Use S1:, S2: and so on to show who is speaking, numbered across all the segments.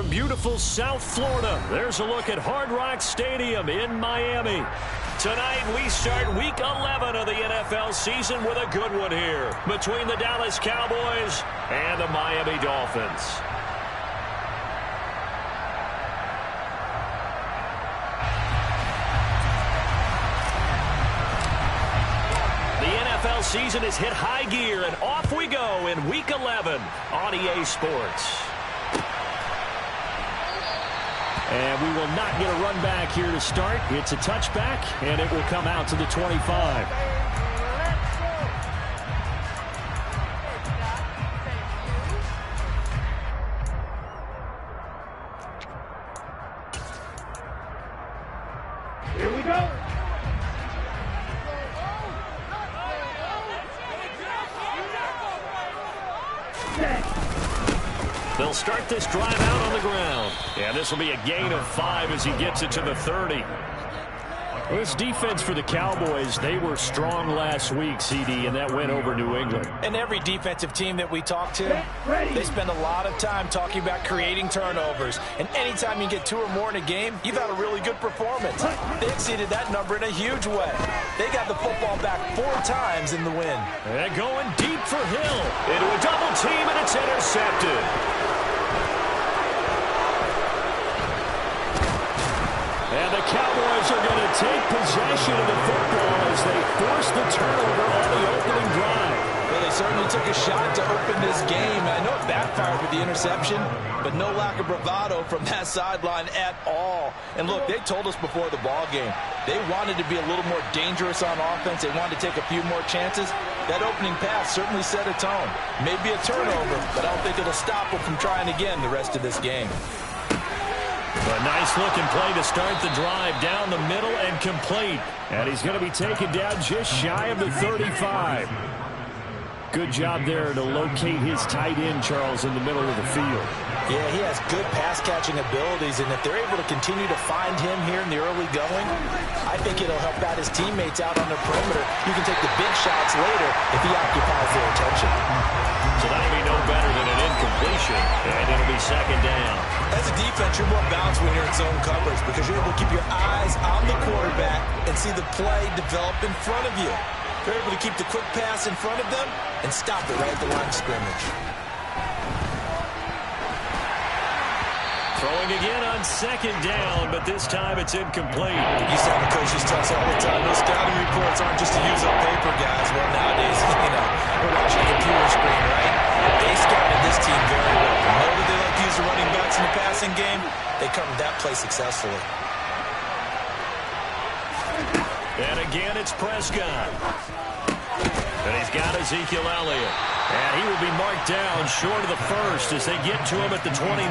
S1: from beautiful South Florida, there's a look at Hard Rock Stadium in Miami. Tonight, we start Week 11 of the NFL season with a good one here between the Dallas Cowboys and the Miami Dolphins. NFL season has hit high gear, and off we go in Week 11 on EA Sports. And we will not get a run back here to start. It's a touchback, and it will come out to the 25.
S2: Here we go.
S1: They'll start this drive out on the ground. And this will be a gain of 5 as he gets it to the 30. Well, this defense for the Cowboys, they were strong last week, CD, and that went over New England.
S3: And every defensive team that we talk to, they spend a lot of time talking about creating turnovers. And anytime you get 2 or more in a game, you've had a really good performance. They exceeded that number in a huge way. They got the football back 4 times in the win.
S1: And going deep for Hill. Into a double team, and it's intercepted. And the Cowboys are going to take possession of the football as they force the turnover on the opening drive.
S3: Well, they certainly took a shot to open this game. I know it backfired with the interception, but no lack of bravado from that sideline at all. And look, they told us before the ball game, they wanted to be a little more dangerous on offense. They wanted to take a few more chances. That opening pass certainly set a tone. Maybe a turnover, but I don't think it'll stop them from trying again the rest of this game.
S1: A nice-looking play to start the drive down the middle and complete. And he's going to be taken down just shy of the 35. Good job there to locate his tight end, Charles, in the middle of the field.
S3: Yeah, he has good pass-catching abilities, and if they're able to continue to find him here in the early going, I think it'll help out his teammates out on the perimeter. You can take the big shots later if he occupies their attention.
S1: So that'll be no better than an incompletion, and it'll be second down.
S3: As a defense, you're more balanced when you're in zone coverage because you're able to keep your eyes on the quarterback and see the play develop in front of you. You're able to keep the quick pass in front of them and stop it right at the line of scrimmage.
S1: Throwing again on second down, but this time it's incomplete.
S3: You used to have the coaches tell us all the time, those scouting reports aren't just to use on paper, guys. Well, nowadays, we're watching a computer screen, right? They scouted this team very well. Know that they like to use the running backs in the passing game. They covered that play successfully.
S1: And again, it's Prescott. And he's got Ezekiel Elliott. And he will be marked down short of the first as they get to him at the 29.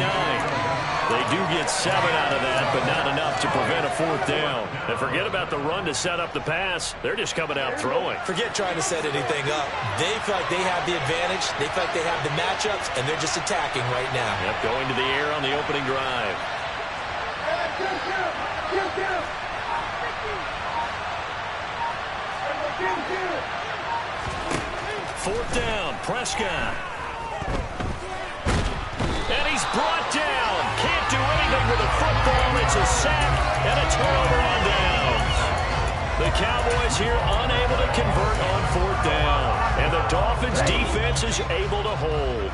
S1: They do get 7 out of that, but not enough to prevent a 4th down. And forget about the run to set up the pass. They're just coming out throwing.
S3: Forget trying to set anything up. They feel like they have the advantage. They feel like they have the matchups, and they're just attacking right now.
S1: Yep, going to the air on the opening drive. Fourth down, Prescott. And he's brought down. Can't do anything with the football. It's a sack and a turnover on downs. The Cowboys here unable to convert on 4th down. And the Dolphins defense is able to hold.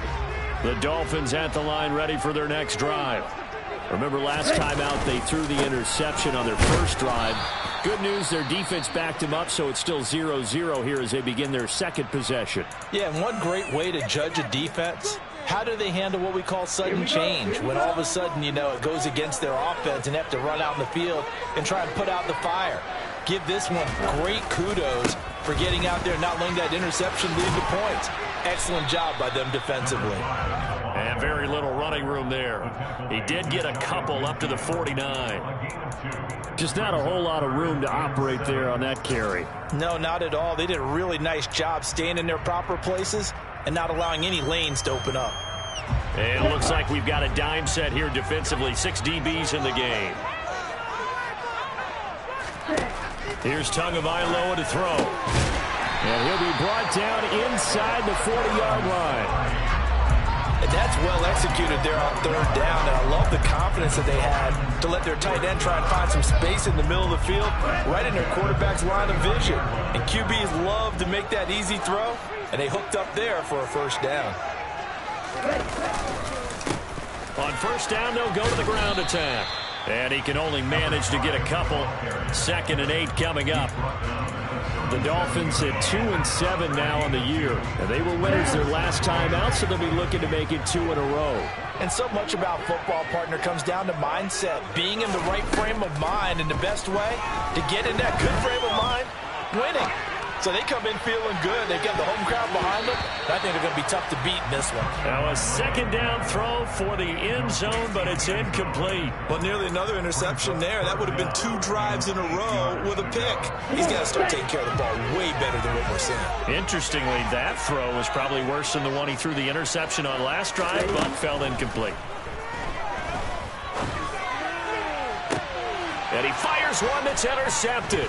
S1: The Dolphins at the line ready for their next drive. Remember last time out they threw the interception on their first drive. Good news, their defense backed him up, so it's still 0-0 here as they begin their second possession.
S3: Yeah, and one great way to judge a defense, how do they handle what we call sudden change? When all of a sudden, it goes against their offense and they have to run out in the field and try and put out the fire. Give this one great kudos for getting out there and not letting that interception lead to points. Excellent job by them defensively.
S1: And very little running room there. He did get a couple up to the 49. Just not a whole lot of room to operate there on that carry.
S3: No, not at all. They did a really nice job staying in their proper places and not allowing any lanes to open up.
S1: And it looks like we've got a dime set here defensively. 6 DBs in the game. Here's Tagovailoa to throw. And he'll be brought down inside the 40-yard line.
S3: And And that's well executed there on third down. And I love the confidence that they had to let their tight end try and find some space in the middle of the field, right in their quarterback's line of vision. And QBs love to make that easy throw, and they hooked up there for a first down.
S1: On first down, they'll go to the ground attack. And he can only manage to get a couple. 2nd and 8 coming up. The Dolphins at 2-7 now on the year. And they were winners their last time out, so they'll be looking to make it 2 in a row.
S3: And so much about football, partner, comes down to mindset. Being in the right frame of mind, and the best way to get in that good frame of mind, winning. So they come in feeling good. They've got the home crowd behind them. I think they're going to be tough to beat in this one.
S1: Now a 2nd down throw for the end zone, but it's incomplete.
S3: Well, nearly another interception there. That would have been 2 drives in a row with a pick. He's got to start taking care of the ball way better than what we're seeing.
S1: Interestingly, that throw was probably worse than the one he threw the interception on last drive, but fell incomplete. And he fires one that's intercepted.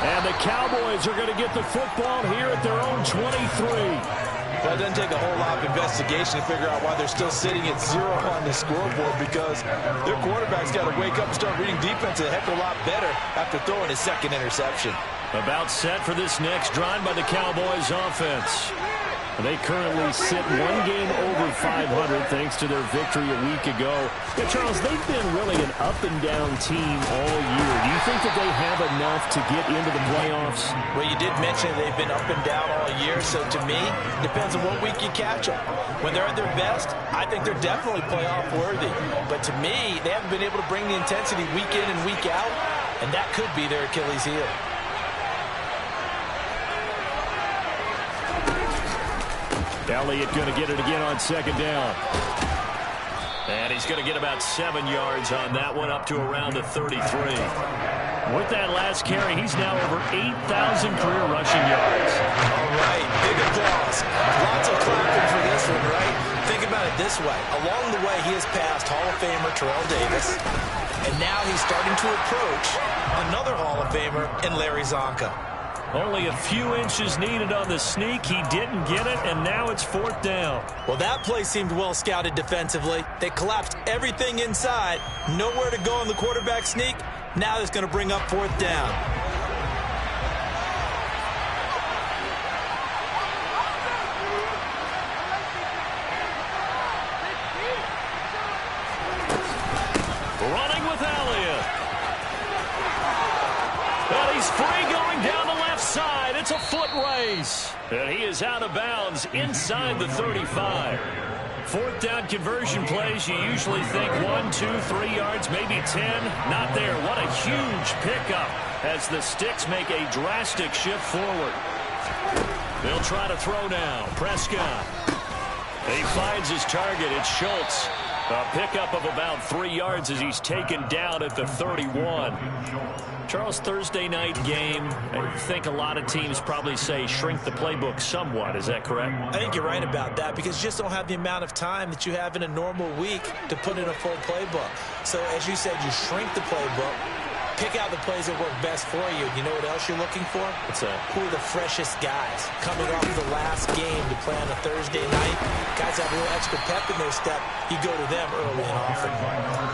S1: And the Cowboys are going to get the football here at their own 23.
S3: Well, it doesn't take a whole lot of investigation to figure out why they're still sitting at 0 on the scoreboard, because their quarterback's got to wake up and start reading defense a heck of a lot better after throwing his 2nd interception.
S1: About set for this next drive by the Cowboys offense. They currently sit 1 game over 500 thanks to their victory a week ago. But Charles, they've been really an up-and-down team all year. Do you think that they have enough to get into the playoffs?
S3: Well, you did mention they've been up and down all year, so to me, it depends on what week you catch them. When they're at their best, I think they're definitely playoff worthy. But to me, they haven't been able to bring the intensity week in and week out, and that could be their Achilles heel.
S1: Elliott going to get it again on 2nd down. And he's going to get about 7 yards on that one, up to around the 33. With that last carry, he's now over 8,000 career rushing yards.
S3: All right, big applause. Lots of clapping for this one, right? Think about it this way. Along the way, he has passed Hall of Famer Terrell Davis, and now he's starting to approach another Hall of Famer in Larry Zonka.
S1: Only a few inches needed on the sneak. He didn't get it, and now it's 4th down.
S3: Well, that play seemed well scouted defensively. They collapsed everything inside. Nowhere to go on the quarterback sneak. Now it's going to bring up 4th down.
S1: Running with Elliott. And he's free going down the left side. It's a foot race. And he is out of bounds inside the 35. 4th down conversion plays, you usually think 1, 2, 3 yards, maybe 10. Not there. What a huge pickup as the Sticks make a drastic shift forward. They'll try to throw now. Prescott. He finds his target. It's Schultz. A pickup of about 3 yards as he's taken down at the 31. Charles, Thursday night game, I think a lot of teams probably say shrink the playbook somewhat. Is that correct?
S3: I think you're right about that, because you just don't have the amount of time that you have in a normal week to put in a full playbook. So, as you said, you shrink the playbook, pick out the plays that work best for you. You know what else you're looking for?
S1: What's that?
S3: Who are the freshest guys coming off of the last game to play on a Thursday night? Guys have a little extra pep in their step. You go to them early and often.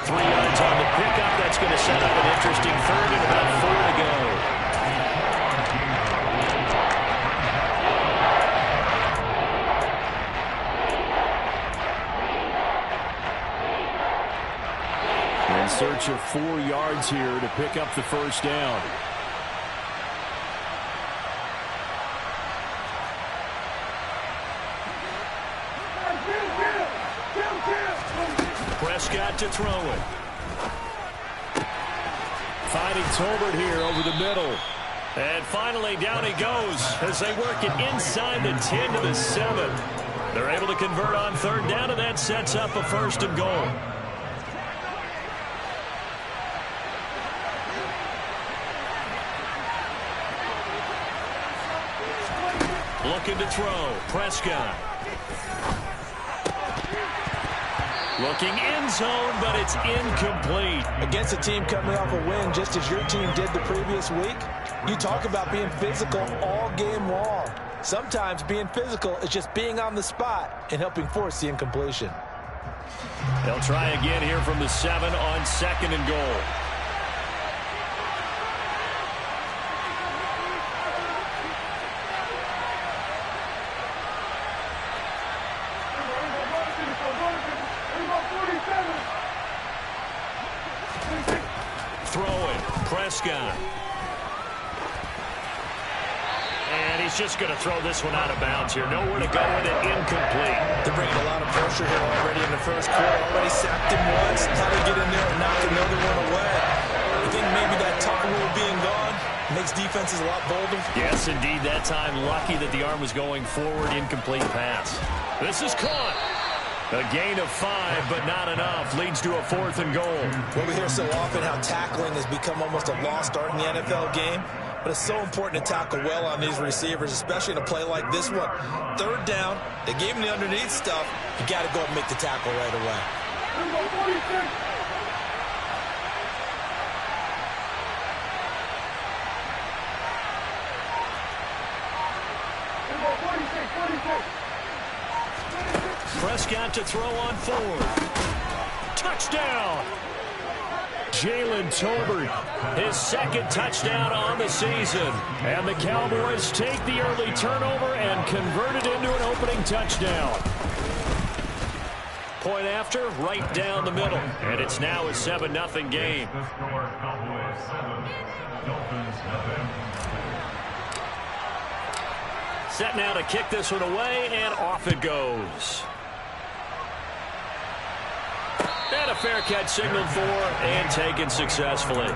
S1: 3 yards on the pickup. That's going to set up an interesting 3rd and about 4 to go. In search of 4 yards here to pick up the 1st down. Prescott to throw it. Finding Tolbert here over the middle. And finally down he goes as they work it inside the 10 to the 7. They're able to convert on 3rd down, and that sets up a 1st and goal. Looking to throw. Prescott. Looking end zone, but it's incomplete.
S3: Against a team coming off a win, just as your team did the previous week, you talk about being physical all game long. Sometimes being physical is just being on the spot and helping force the incompletion.
S1: They'll try again here from the 7 on 2nd and goal. Throwing, Prescott. And he's just going to throw this one out of bounds here. Nowhere to go with it, incomplete.
S3: They're bringing a lot of pressure here already in the first quarter. Already sacked him once. How to get in there and knock another one away. I think maybe that tackle rule being gone makes defenses a lot bolder.
S1: Yes, indeed. That time, lucky that the arm was going forward. Incomplete pass. This is caught. A gain of 5, but not enough. Leads to a 4th and goal.
S3: Well, we hear so often how tackling has become almost a lost art in the NFL game. But it's so important to tackle well on these receivers, especially in a play like this one. 3rd down, they gave him the underneath stuff. You got to go and make the tackle right away.
S1: Prescott to throw on 4th. Touchdown! Jalen Tolbert, his 2nd touchdown on the season. And the Cowboys take the early turnover and convert it into an opening touchdown. Point after, right down the middle. And it's now a 7-0 game. Set now to kick this one away, and off it goes. And a fair catch signaled for and taken successfully.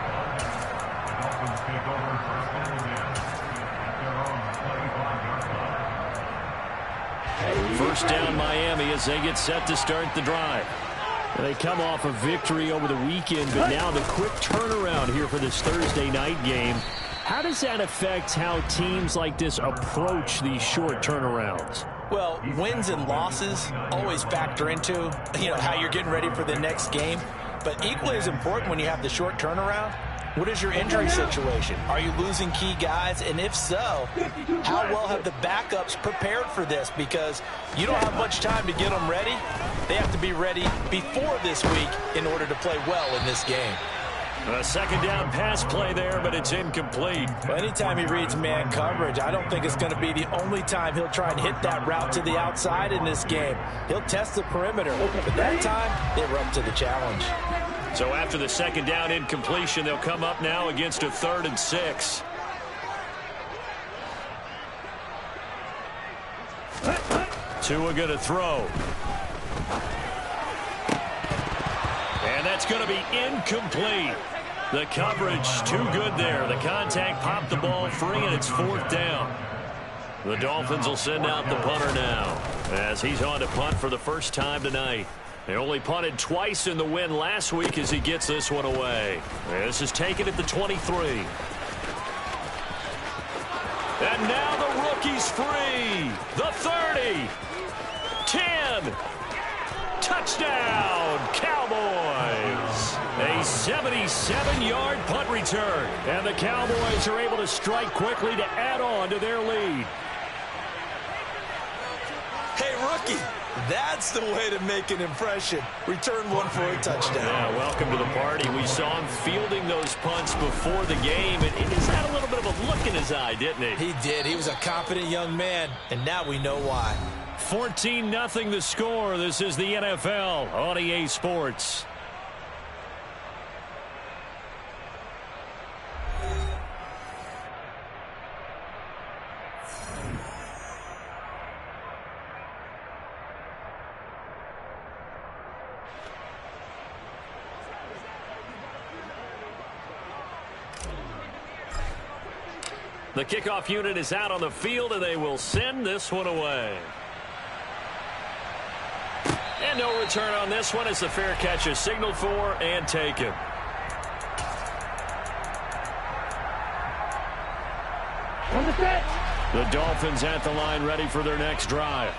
S1: First down Miami as they get set to start the drive. They come off a victory over the weekend, but now the quick turnaround here for this Thursday night game. How does that affect how teams like this approach these short turnarounds?
S3: Well, wins and losses always factor into, how you're getting ready for the next game. But equally as important when you have the short turnaround, what is your injury situation? Are you losing key guys? And if so, how well have the backups prepared for this? Because you don't have much time to get them ready. They have to be ready before this week in order to play well in this game.
S1: A 2nd down pass play there, but it's incomplete.
S3: Well, anytime he reads man coverage, I don't think it's going to be the only time he'll try and hit that route to the outside in this game. He'll test the perimeter, but that time, they were up to the challenge.
S1: So after the 2nd down incompletion, they'll come up now against a 3rd and 6. Tua going to throw. And that's going to be incomplete. The coverage too good there. The contact popped the ball free, and it's 4th down. The Dolphins will send out the punter now as he's on to punt for the first time tonight. They only punted twice in the win last week as he gets this one away. This is taken at the 23. And now the rookie's free. The 30. 10. Touchdown, Cowboys. A 77-yard punt return. And the Cowboys are able to strike quickly to add on to their lead.
S3: Hey, rookie, that's the way to make an impression. Return one for a touchdown.
S1: Yeah, welcome to the party. We saw him fielding those punts before the game, and he's had a little bit of a look in his eye, didn't he?
S3: He did. He was a confident young man, and now we know why.
S1: 14-0 the score. This is the NFL on EA Sports. The kickoff unit is out on the field, and they will send this one away. And no return on this one as the fair catch is signaled for and taken. The Dolphins at the line ready for their next drive.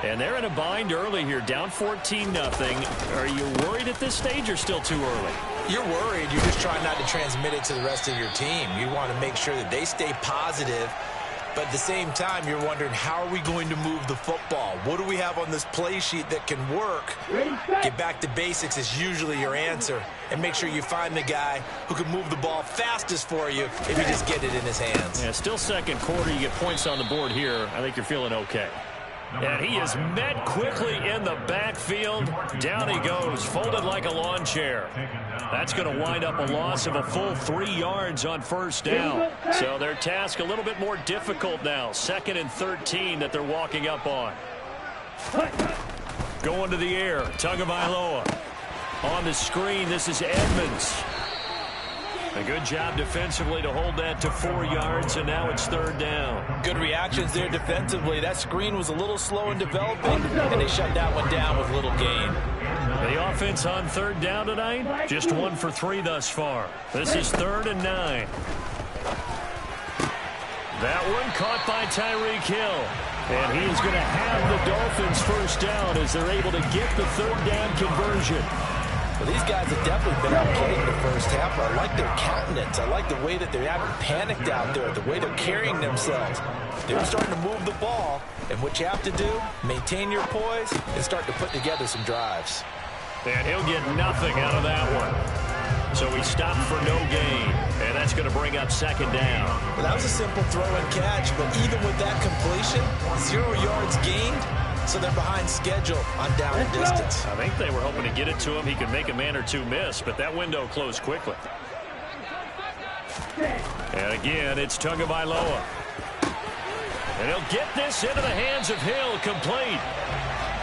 S1: And they're in a bind early here, down 14-0. Are you worried at this stage or still too early?
S3: You're worried. You're just trying not to transmit it to the rest of your team. You want to make sure that they stay positive But at the same time, you're wondering, how are we going to move the football? What do we have on this play sheet that can work? Get back to basics is usually your answer. And make sure you find the guy who can move the ball fastest for you if you just get it in his hands.
S1: Yeah, still second quarter. You get points on the board here. I think you're feeling okay. And he is met quickly in the backfield. Down he goes, folded like a lawn chair. That's going to wind up a loss of a full 3 yards on first down. So their task a little bit more difficult now. 2nd and 13 that they're walking up on. Going to the air, Tagovailoa. On the screen, this is Edmonds. A good job defensively to hold that to 4 yards, and now it's 3rd down.
S3: Good reactions there defensively. That screen was a little slow in developing, and they shut that one down with little gain.
S1: The offense on 3rd down tonight, just 1 for 3 thus far. This is 3rd and 9. That one caught by Tyreek Hill. And he is going to have the Dolphins first down as they're able to get the 3rd down conversion.
S3: Well, these guys have definitely been okay in the first half. I like their countenance. I like the way that they haven't panicked out there, the way they're carrying themselves. They're starting to move the ball, and what you have to do, maintain your poise and start to put together some drives.
S1: And he'll get nothing out of that one. So he stopped for no gain, and that's going to bring up 2nd down.
S3: Well, that was a simple throw and catch, but even with that completion, 0 yards gained. So they're behind schedule on down and distance.
S1: I think they were hoping to get it to him. He could make a man or two miss, but that window closed quickly. And again, it's Tagovailoa. And he'll get this into the hands of Hill, complete.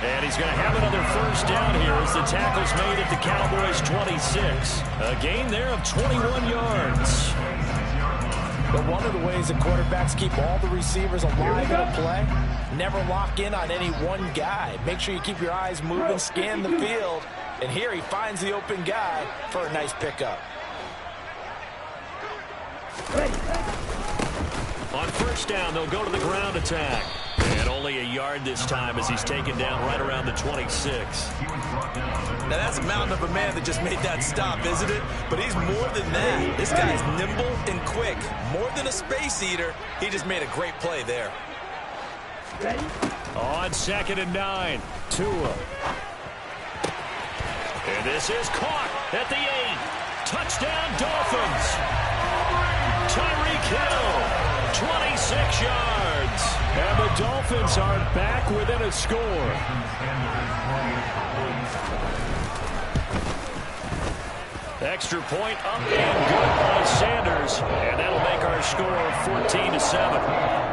S1: And he's going to have another first down here as the tackle's made at the Cowboys' 26. A gain there of 21 yards.
S3: But one of the ways that quarterbacks keep all the receivers alive in a play, never lock in on any one guy. Make sure you keep your eyes moving, scan the field. And here he finds the open guy for a nice pickup.
S1: On first down, they'll go to the ground attack. And only a yard this time as he's taken down right around the 26.
S3: Now that's a mountain of a man that just made that stop, isn't it? But he's more than that. This guy's nimble and quick. More than a space eater, he just made a great play there.
S1: On 2nd and 9, Tua. And this is caught at the 8. Touchdown, Dolphins. Tyreek Hill, 26 yards. And the Dolphins are back within a score. Extra point up and good by Sanders. And that'll make our score 14-7.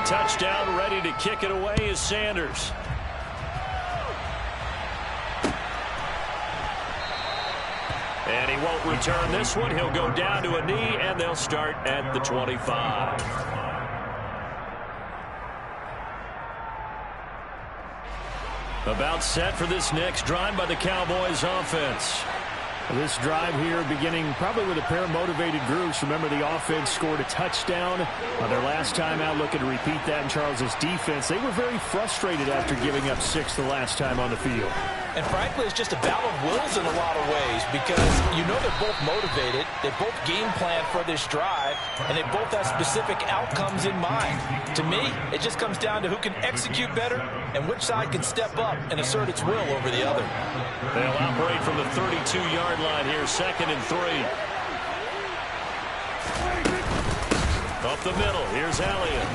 S1: Touchdown, ready to kick it away is Sanders. And he won't return this one. He'll go down to a knee, and they'll start at the 25. About set for this next drive by the Cowboys offense. This drive here beginning probably with a pair of motivated groups. Remember, the offense scored a touchdown on their last time out, looking to repeat that in Charles's defense. They were very frustrated after giving up 6 the last time on the field.
S3: And frankly, it's just a battle of wills in a lot of ways because you know they're both motivated. They both game plan for this drive, and they both have specific outcomes in mind. To me, it just comes down to who can execute better and which side can step up and assert its will over the other.
S1: They'll operate from the 32-yard line here, 2nd and 3. Up the middle, here's Elliott.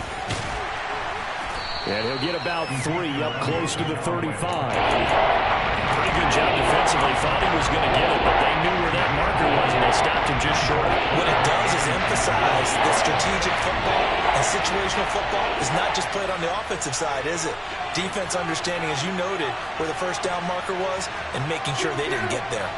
S1: And he'll get about 3 up close to the 35. Pretty good job defensively. Thought he was going to get it, but they knew where that marker was, and they stopped him just short.
S3: What it does is emphasize that strategic football and situational football is not just played on the offensive side, is it? Defense understanding, as you noted, where the first down marker was and making sure they didn't get there.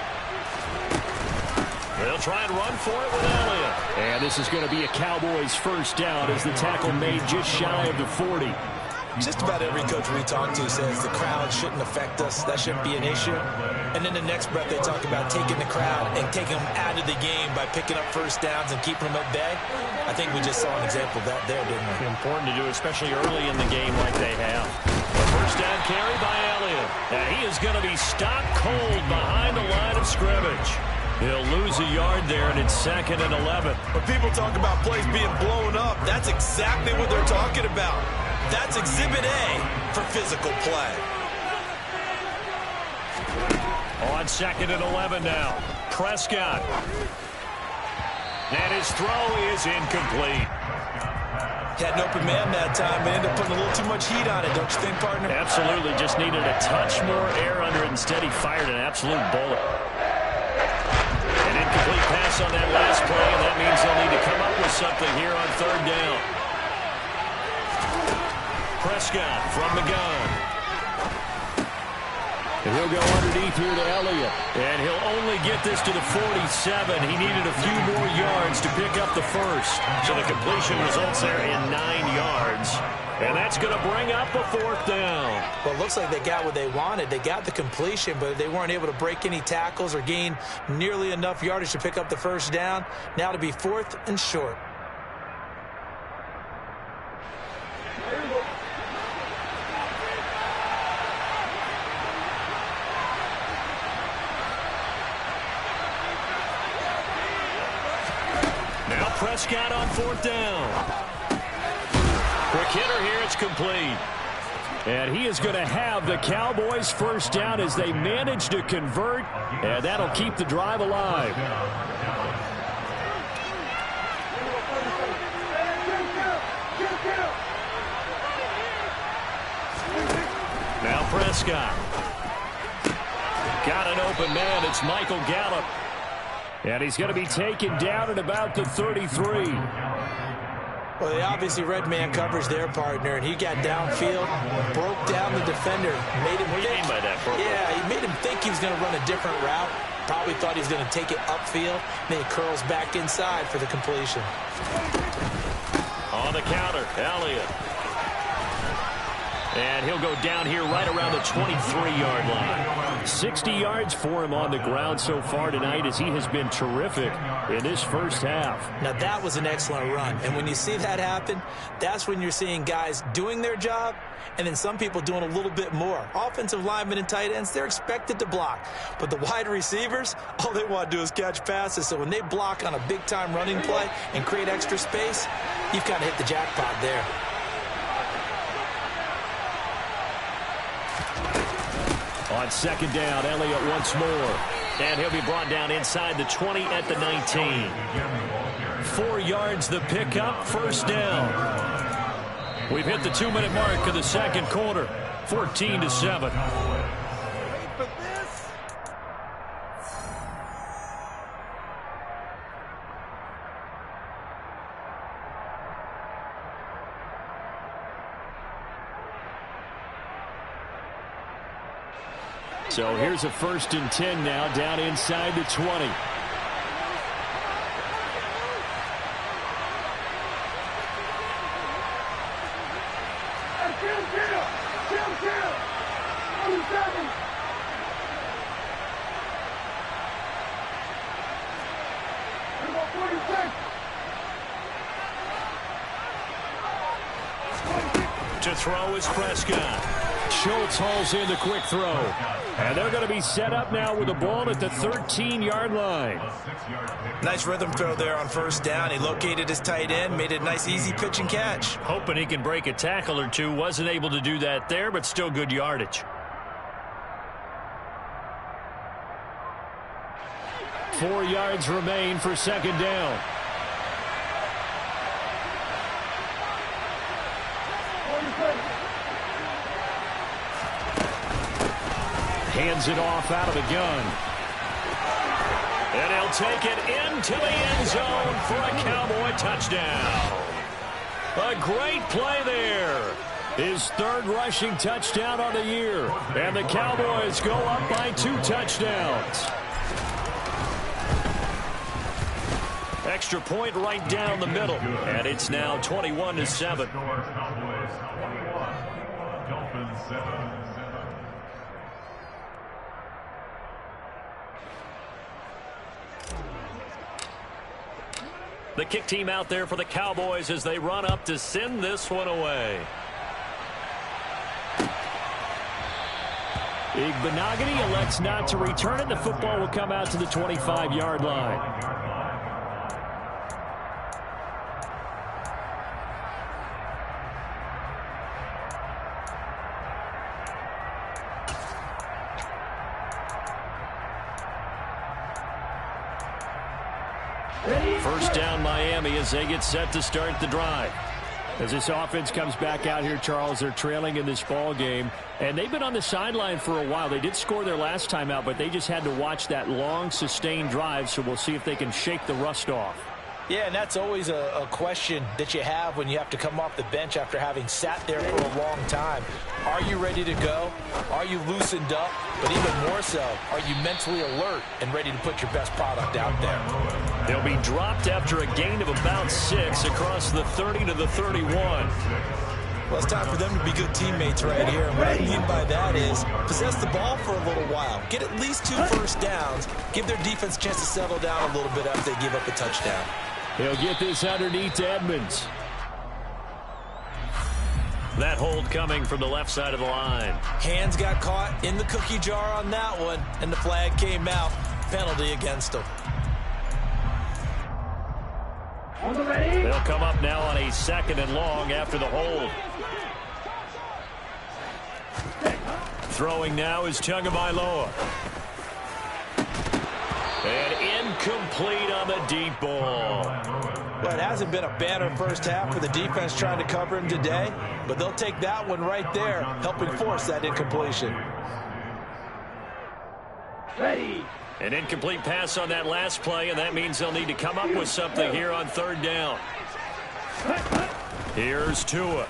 S1: They'll try and run for it with Elliott. And this is going to be a Cowboys first down as the tackle made just shy of the 40.
S3: Just about every coach we talk to says the crowd shouldn't affect us. That shouldn't be an issue. And then the next breath they talk about taking the crowd and taking them out of the game by picking up first downs and keeping them at bay. I think we just saw an example of that there, didn't we?
S1: Important to do, especially early in the game like they have. A first down carry by Elliott. And he is going to be stopped cold behind the line of scrimmage. He'll lose a yard there, and it's 2nd and 11.
S3: When people talk about plays being blown up, that's exactly what they're talking about. That's Exhibit A for physical play.
S1: On 2nd and 11 now. Prescott. And his throw is incomplete.
S3: Had an open man that time, but ended up putting a little too much heat on it, don't you think, partner?
S1: Absolutely. Just needed a touch more air under it. Instead, he fired an absolute bullet. An incomplete pass on that last play, and that means they'll need to come up with something here on 3rd down. Prescott from the gun. And he'll go underneath here to Elliott. And he'll only get this to the 47. He needed a few more yards to pick up the first. So the completion results there in 9 yards. And that's going to bring up a 4th down.
S3: Well, it looks like they got what they wanted. They got the completion, but they weren't able to break any tackles or gain nearly enough yardage to pick up the first down. Now to be 4th and short.
S1: Prescott on 4th down. Quick hitter here, it's complete. And he is going to have the Cowboys' first down as they manage to convert, and that'll keep the drive alive. Now Prescott. Got an open man, it's Michael Gallup. And he's going to be taken down at about the 33.
S3: Well, they obviously read man coverage their partner, and he got downfield, broke down the defender, made him
S1: think. What do you mean by that, Purple?
S3: Yeah, he made him think he was going to run a different route. Probably thought he was going to take it upfield. Then he curls back inside for the completion.
S1: On the counter, Elliott. And he'll go down here right around the 23-yard line. 60 yards for him on the ground so far tonight as he has been terrific in this first half.
S3: Now, that was an excellent run. And when you see that happen, that's when you're seeing guys doing their job and then some people doing a little bit more. Offensive linemen and tight ends, they're expected to block. But the wide receivers, all they want to do is catch passes. So when they block on a big-time running play and create extra space, you've kind of hit the jackpot there.
S1: On 2nd down, Elliott once more. And he'll be brought down inside the 20 at the 19. 4 yards the pickup, first down. We've hit the 2-minute mark of the second quarter. 14-7. So here's a 1st and 10 now, down inside the 20. To throw is Prescott. Schultz hauls in the quick throw. And they're going to be set up now with the ball at the 13-yard line.
S3: Nice rhythm throw there on first down. He located his tight end, made it a nice easy pitch and catch.
S1: Hoping he can break a tackle or two. Wasn't able to do that there, but still good yardage. 4 yards remain for 2nd down. Hands it off out of the gun. And he'll take it into the end zone for a Cowboy touchdown. A great play there. His 3rd rushing touchdown on the year. And the Cowboys go up by 2 touchdowns. Extra point right down the middle. And it's now 21-7. The kick team out there for the Cowboys as they run up to send this one away. Igbenogany elects not to return it. The football will come out to the 25-yard line. First down Miami as they get set to start the drive. As this offense comes back out here, Charles, they're trailing in this ball game, and they've been on the sideline for a while. They did score their last time out, but they just had to watch that long, sustained drive, so we'll see if they can shake the rust off.
S3: Yeah, and that's always a question that you have when you have to come off the bench after having sat there for a long time. Are you ready to go? Are you loosened up? But even more so, are you mentally alert and ready to put your best product out there?
S1: They'll be dropped after a gain of about 6 across the 30 to the 31.
S2: Well, it's time for them to be good teammates right here. And what I mean by that is possess the ball for a little while. Get at least 2 first downs. Give their defense a chance to settle down a little bit after they give up a touchdown.
S1: He'll get this underneath to Edmonds. That hold coming from the left side of the line.
S2: Hands got caught in the cookie jar on that one, and the flag came out. Penalty against them.
S1: They'll come up now on a 2nd and long after the hold. Throwing now is Tagovailoa. And incomplete on the deep ball.
S3: Well, it hasn't been a banner first half for the defense trying to cover him today, but they'll take that one right there, helping force that incompletion.
S1: An incomplete pass on that last play, and that means they'll need to come up with something here on 3rd down. Here's Tua.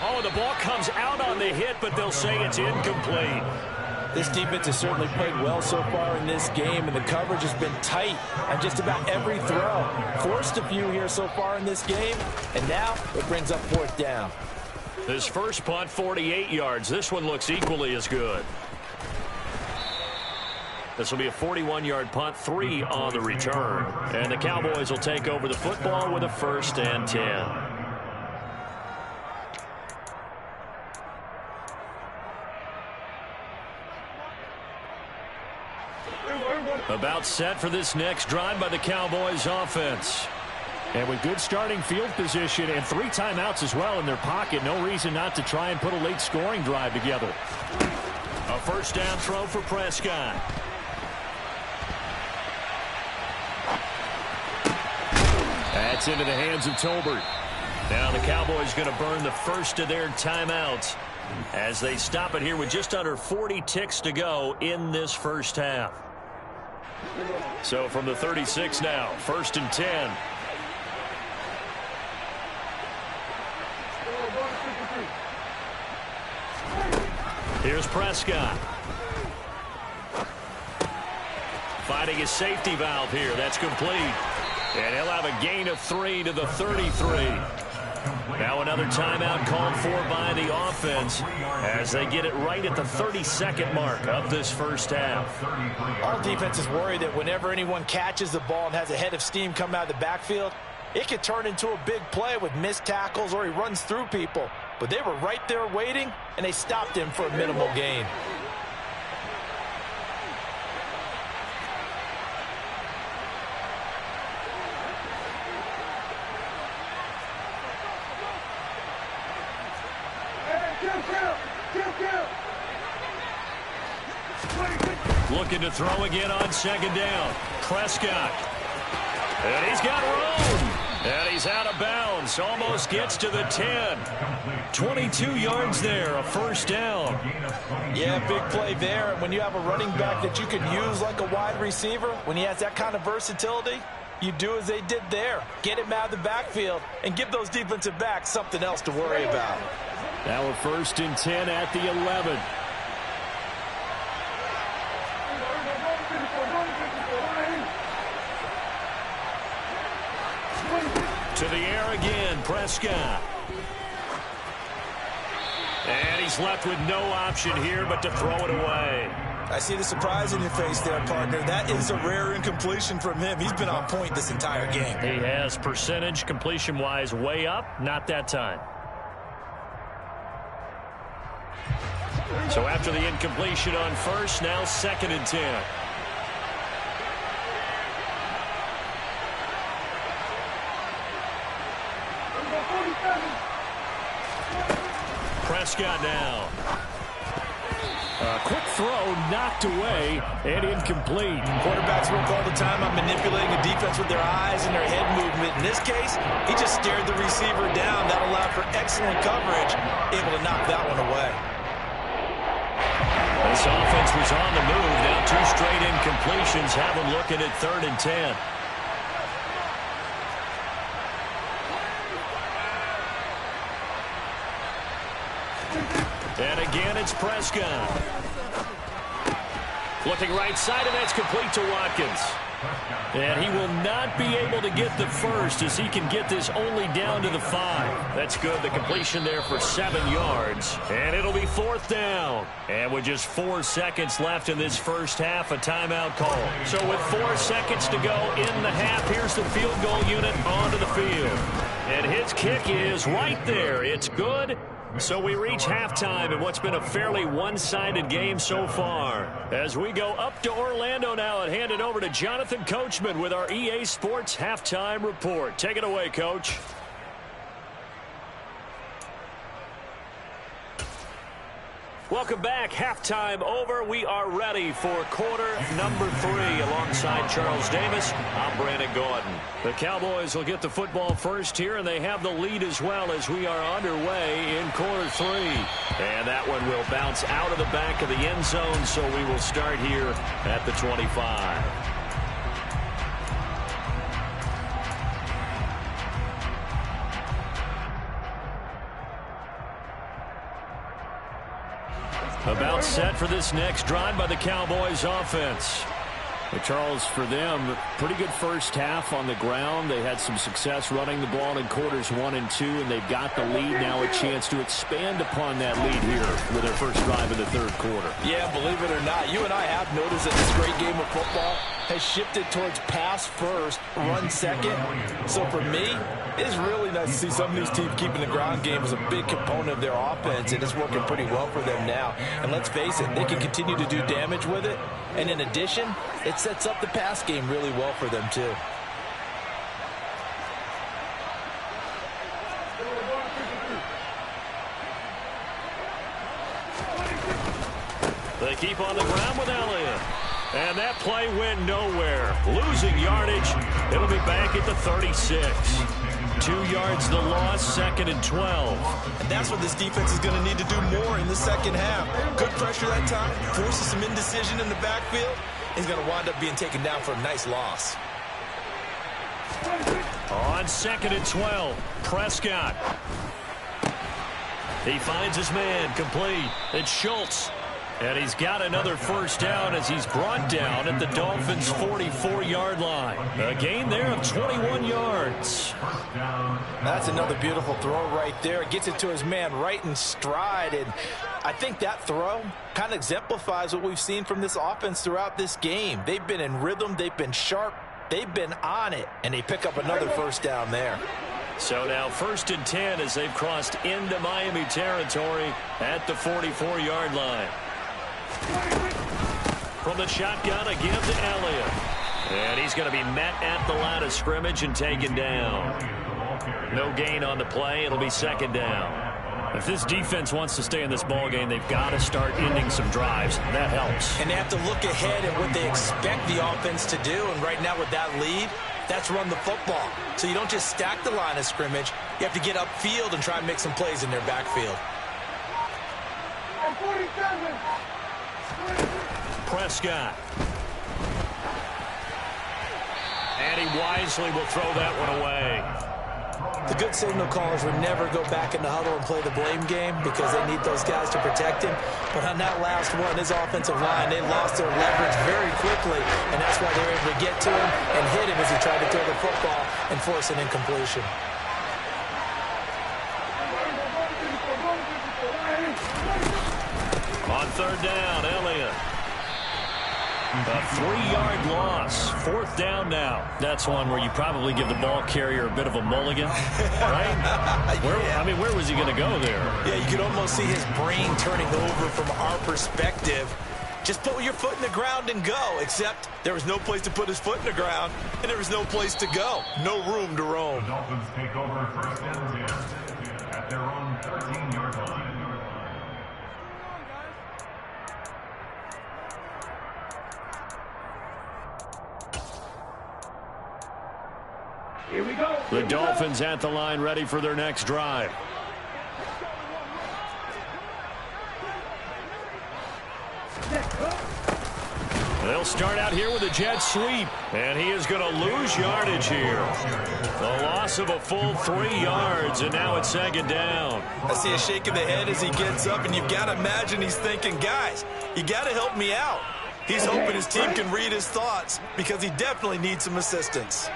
S1: Oh, the ball comes out on the hit, but they'll say it's incomplete.
S3: This defense has certainly played well so far in this game, and the coverage has been tight on just about every throw. Forced a few here so far in this game, and now it brings up 4th down.
S1: This first punt, 48 yards. This one looks equally as good. This will be a 41-yard punt, 3 on the return. And the Cowboys will take over the football with a 1st and 10. About set for this next drive by the Cowboys offense. And with good starting field position and 3 timeouts as well in their pocket, no reason not to try and put a late scoring drive together. A 1st down throw for Prescott. That's into the hands of Tolbert. Now the Cowboys going to burn the first of their timeouts as they stop it here with just under 40 ticks to go in this first half. So from the 36 now, 1st and 10. Here's Prescott. Finding his safety valve here. That's complete. And he'll have a gain of 3 to the 33. Now another timeout called for by the offense as they get it right at the 32nd mark of this first half.
S3: All defense is worried that whenever anyone catches the ball and has a head of steam come out of the backfield, it could turn into a big play with missed tackles or he runs through people. But they were right there waiting, and they stopped him for a minimal gain.
S1: Looking to throw again on 2nd down. Prescott. And he's got room. And he's out of bounds. Almost gets to the 10. 22 yards there, a 1st down.
S3: Yeah, big play there. And when you have a running back that you can use like a wide receiver, when he has that kind of versatility, you do as they did there. Get him out of the backfield and give those defensive backs something else to worry about.
S1: Now a 1st and 10 at the 11. To the air again, Prescott. And he's left with no option here but to throw it away.
S2: I see the surprise in your face there, partner. That is a rare incompletion from him. He's been on point this entire game.
S1: He has percentage completion-wise way up, not that time. So after the incompletion on first, now 2nd and 10. Prescott now. Quick throw knocked away and incomplete.
S2: Quarterbacks work all the time on manipulating a defense with their eyes and their head movement. In this case, he just stared the receiver down. That allowed for excellent coverage, able to knock that one away.
S1: This offense was on the move. Now 2 straight incompletions have them looking at 3rd and 10. And again, it's Prescott. Looking right side, and that's complete to Watkins. And he will not be able to get the first as he can get this only down to the 5. That's good. The completion there for 7 yards. And it'll be 4th down. And with just 4 seconds left in this first half, a timeout call. So with 4 seconds to go in the half, here's the field goal unit onto the field. And his kick is right there. It's good. So we reach halftime in what's been a fairly one-sided game so far. As we go up to Orlando now and hand it over to Jonathan Coachman with our EA Sports Halftime Report. Take it away, Coach. Welcome back. Halftime over. We are ready for quarter number 3. Alongside Charles Davis, I'm Brandon Gordon. The Cowboys will get the football first here, and they have the lead as well as we are underway in quarter 3. And that one will bounce out of the back of the end zone, so we will start here at the 25. About set for this next drive by the Cowboys offense. Charles, for them, pretty good first half on the ground. They had some success running the ball in quarters 1 and 2, and they've got the lead now, a chance to expand upon that lead here with their first drive in the 3rd quarter.
S3: Yeah, believe it or not, you and I have noticed that this great game of football has shifted towards pass first, run second. So for me, it's really nice to see some of these teams keeping the ground game as a big component of their offense, and it's working pretty well for them now. And let's face it, they can continue to do damage with it. And in addition, it sets up the pass game really well for them too.
S1: They keep on the ground with Elliott. And that play went nowhere. Losing yardage. It'll be back at the 36. 2 yards the loss, 2nd and 12.
S2: And that's what this defense is going to need to do more in the second half. Good pressure that time, forces some indecision in the backfield. He's going to wind up being taken down for a nice loss.
S1: On 2nd and 12, Prescott. He finds his man, complete. It's Schultz. And he's got another first down as he's brought down at the Dolphins' 44-yard line. A gain there of 21 yards.
S3: That's another beautiful throw right there. Gets it to his man right in stride. And I think that throw kind of exemplifies what we've seen from this offense throughout this game. They've been in rhythm. They've been sharp. They've been on it. And they pick up another first down there.
S1: So now 1st and 10 as they've crossed into Miami territory at the 44-yard line. From the shotgun again to Elliott. And he's going to be met at the line of scrimmage and taken down. No gain on the play. It'll be 2nd down. If this defense wants to stay in this ballgame, they've got to start ending some drives. That helps.
S2: And they have to look ahead at what they expect the offense to do. And right now with that lead, that's run the football. So you don't just stack the line of scrimmage. You have to get upfield and try and make some plays in their backfield.
S1: Prescott. And he wisely will throw that one away.
S2: The good signal callers would never go back in the huddle and play the blame game because they need those guys to protect him. But on that last one, his offensive line, they lost their leverage very quickly, and that's why they were able to get to him and hit him as he tried to throw the football and force an incompletion.
S1: On 3rd down, Elliott. A 3-yard loss. 4th down now. That's one where you probably give the ball carrier a bit of a mulligan, right? Where was he going to go there?
S2: Yeah, you could almost see his brain turning over from our perspective. Just put your foot in the ground and go, except there was no place to put his foot in the ground, and there was no place to go. No room to roam.
S4: The Dolphins take over 1st and 10 at their own 13-yard line.
S1: Here we go. The Dolphins at the line, ready for their next drive. They'll start out here with a jet sweep, and he is going to lose yardage here. A loss of a full 3 yards, and now it's 2nd down.
S2: I see a shake of the head as he gets up, and you've got to imagine he's thinking, guys, you got to help me out. He's hoping his team can read his thoughts because he definitely needs some assistance.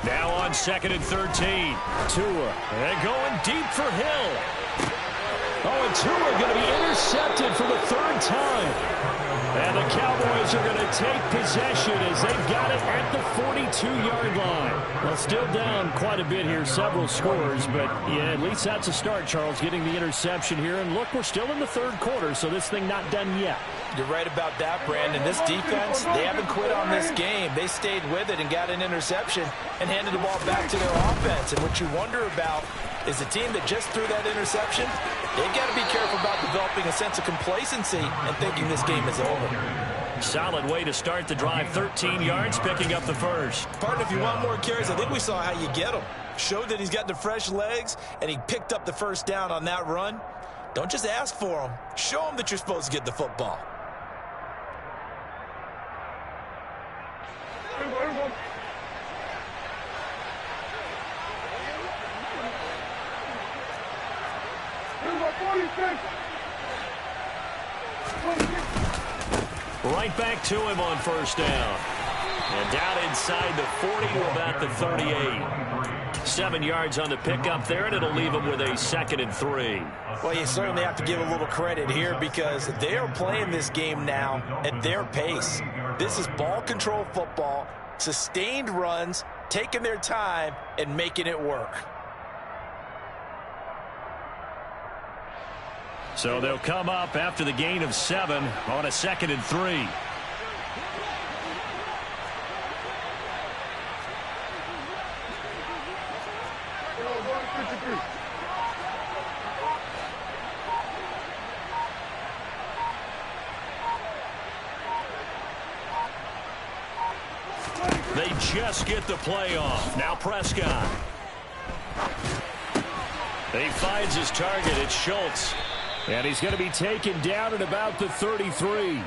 S1: Now on 2nd and 13. Tua. And going deep for Hill. Oh, and Tua going to be intercepted for the 3rd time. And the Cowboys are going to take possession as they've got it at the 42-yard line. Well, still down quite a bit here, several scores, but yeah, at least that's a start, Charles, getting the interception here. And look, we're still in the 3rd quarter, so this thing not done yet.
S2: You're right about that, Brandon. This defense, they haven't quit on this game. They stayed with it and got an interception and handed the ball back to their offense. And what you wonder about is the team that just threw that interception, they've got to be careful about developing a sense of complacency and thinking this game is over.
S1: Solid way to start the drive. 13 yards, picking up the 1st.
S2: Partner, if you want more carries, I think we saw how you get them. Showed that he's got the fresh legs, and he picked up the 1st down on that run. Don't just ask for them. Show them that you're supposed to get the football.
S1: Right back to him on 1st down. And down inside the 40 to about the 38. 7 yards on the pickup there, and it'll leave him with a 2nd and 3.
S2: Well, you certainly have to give a little credit here because they are playing this game now at their pace. This is ball control football, sustained runs, taking their time, and making it work.
S1: So they'll come up after the gain of 7 on a 2nd and 3. They just get the play off. Now Prescott. He finds his target. It's Schultz. And he's going to be taken down at about the 33.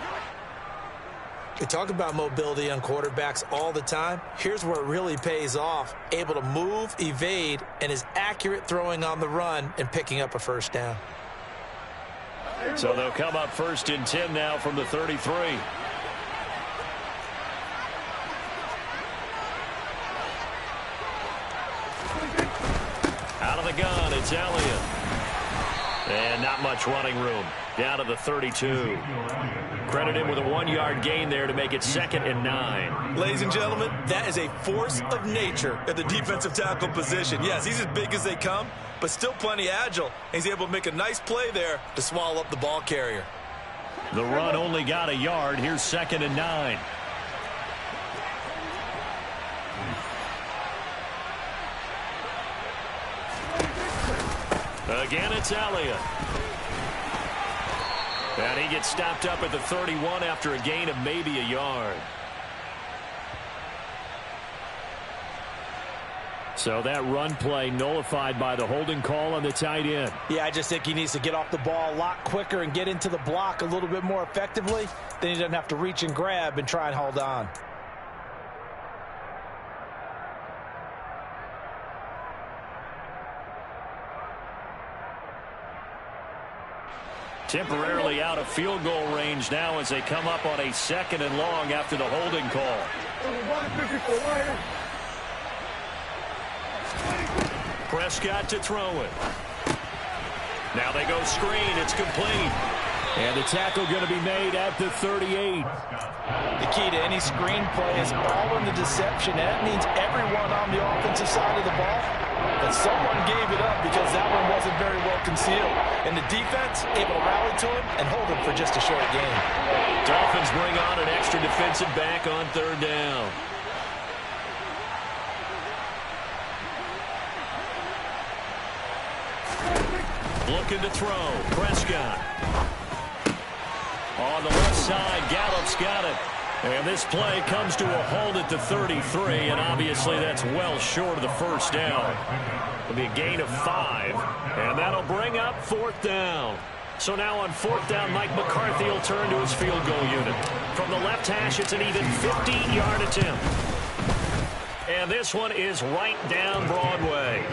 S2: We talk about mobility on quarterbacks all the time. Here's where it really pays off. Able to move, evade, and is accurate throwing on the run and picking up a 1st down.
S1: So they'll come up 1st and 10 now from the 33. Out of the gun, it's Elliott. And not much running room. Down to the 32. Credit him with a 1-yard gain there to make it 2nd and 9.
S2: Ladies and gentlemen, that is a force of nature at the defensive tackle position. Yes, he's as big as they come, but still plenty agile. He's able to make a nice play there to swallow up the ball carrier.
S1: The run only got a yard. Here's 2nd and 9. Again, it's Elliott. And he gets stopped up at the 31 after a gain of maybe a yard. So that run play nullified by the holding call on the tight end.
S2: Yeah, I just think he needs to get off the ball a lot quicker and get into the block a little bit more effectively. Then he doesn't have to reach and grab and try and hold on.
S1: Temporarily out of field goal range now as they come up on a 2nd and long after the holding call. Prescott to throw it. Now they go screen. It's complete. And the tackle going to be made at the 38.
S3: The key to any screen play is all in the deception. And that means everyone on the offensive side of the ball. But someone gave it up because that one wasn't very well concealed. And the defense able to rally to him and hold him for just a short game.
S1: Dolphins bring on an extra defensive back on third down. Looking to throw. Prescott. On the left side, Gallup's got it. And this play comes to a halt at the 33, and obviously that's well short of the first down. It'll be a gain of 5, and that'll bring up fourth down. So now on fourth down, Mike McCarthy will turn to his field goal unit. From the left hash, it's an even 50-yard attempt. And this one is right down Broadway.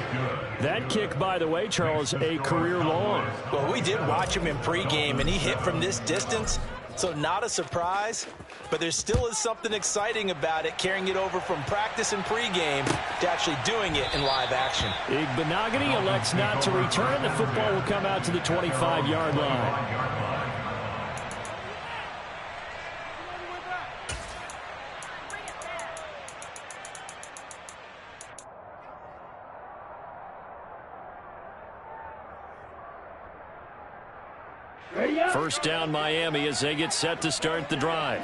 S1: That kick, by the way, Charles, a career long.
S3: Well, we did watch him in pregame, and he hit from this distance, so not a surprise. But there still is something exciting about it, carrying it over from practice and pregame to actually doing it in live action.
S1: Igbinoghene elects not to return. The football will come out to the 25-yard line. First down Miami as they get set to start the drive.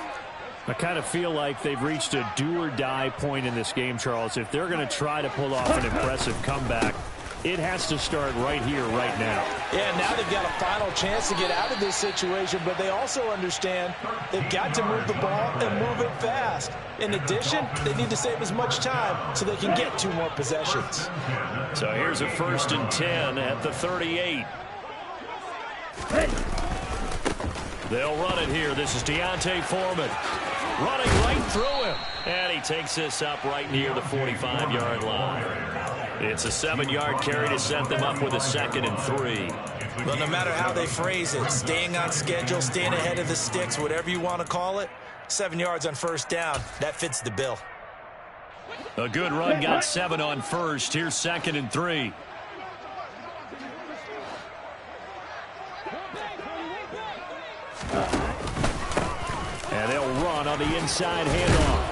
S1: I kind of feel like they've reached a do-or-die point in this game, Charles. If they're going to try to pull off an impressive comeback, it has to start right here, right now.
S3: Yeah, now they've got a final chance to get out of this situation, but they also understand they've got to move the ball and move it fast. In addition, they need to save as much time so they can get 2 more possessions.
S1: So here's a 1st and 10 at the 38. They'll run it here. This is D'Onta Foreman. Running right through him. And he takes this up right near the 45-yard line. It's a 7-yard carry to set them up with a 2nd and 3.
S2: Well, no matter how they phrase it, staying on schedule, staying ahead of the sticks, whatever you want to call it, 7 yards on first down, that fits the bill.
S1: A good run, got 7 on first. Here's 2nd and 3. And they'll run on the inside handoff.